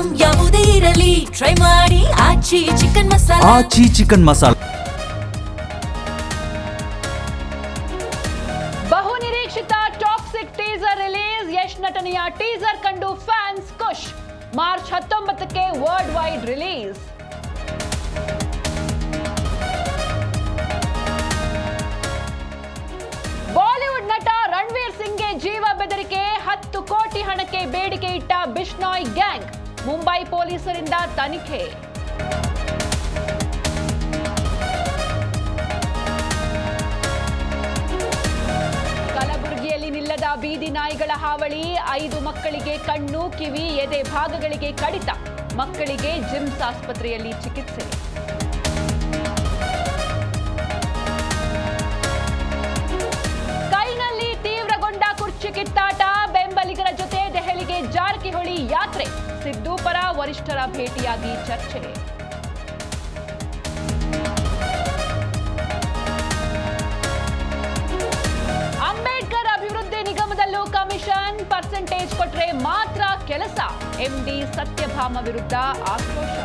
Item ಯಾವುದೇ ಇರಲಿ try ಮಾಡಿ ಆಚಿ ಚಿಕನ್ ಮಸಾಲ. ಆಚಿ ಚಿಕನ್ ಮಸಾಲ. ಬಹುನಿರೀಕ್ಷಿತ ಟಾಕ್ಸಿಕ್ ಟೀಸರ್ ರಿಲೀಸ್. ಯಶ್ ನಟನೆಯ ಟೀಸರ್ ಕಂಡು ಫ್ಯಾನ್ಸ್ ಖುಷ್. ಮಾರ್ಚ್ 19ಕ್ಕೆ ವರ್ಲ್ಡ್ ವೈಡ್ ರಿಲೀಸ್. ಬಾಲಿವುಡ್ ನಟ ರಣವೀರ್ ಸಿಂಗ್ಗೆ ಜೀವ ಬೆದರಿಕೆ. 10 ಕೋಟಿ ಹಣಕ್ಕೆ ಬೇಡಿಕೆ ಇಟ್ಟ ಬಿಷ್ಣೋಯ್ ಗ್ಯಾಂಗ್. ಮುಂಬೈ ಪೊಲೀಸರಿಂದ ತನಿಖೆ. ಕಲಬುರಗಿಯಲ್ಲಿ ನಿಲ್ಲದ ಬೀದಿ ನಾಯಿಗಳ ಹಾವಳಿ. 5 ಮಕ್ಕಳಿಗೆ ಕಣ್ಣು, ಕಿವಿ, ಎದೆ ಭಾಗಗಳಿಗೆ ಕಡಿತ. ಮಕ್ಕಳಿಗೆ ಜಿಮ್ಸ್ ಆಸ್ಪತ್ರೆಯಲ್ಲಿ ಚಿಕಿತ್ಸೆ. ಕೈನಲ್ಲಿ ತೀವ್ರಗೊಂಡ ಕುರ್ಚಿ ಕಿತ್ತಾಟ. ಬೆಂಬಲಿಗರ ಜೊತೆ ದೆಹಲಿಗೆ ಜಾರಕಿಹೊಳಿ ಯಾತ್ರೆ. ಸಿದ್ದು ಪರ ವರಿಷ್ಠರ ಭೇಟಿಯಾಗಿ ಚರ್ಚೆ. ಅಂಬೇಡ್ಕರ್ ಅಭಿವೃದ್ಧಿ ನಿಗಮದಲ್ಲೂ ಕಮಿಷನ್. ಪರ್ಸೆಂಟೇಜ್ ಕೊಟ್ರೆ ಮಾತ್ರ ಕೆಲಸ. ಎಂಡಿ ಸತ್ಯಭಾಮ ವಿರುದ್ಧ ಆಕ್ರೋಶ.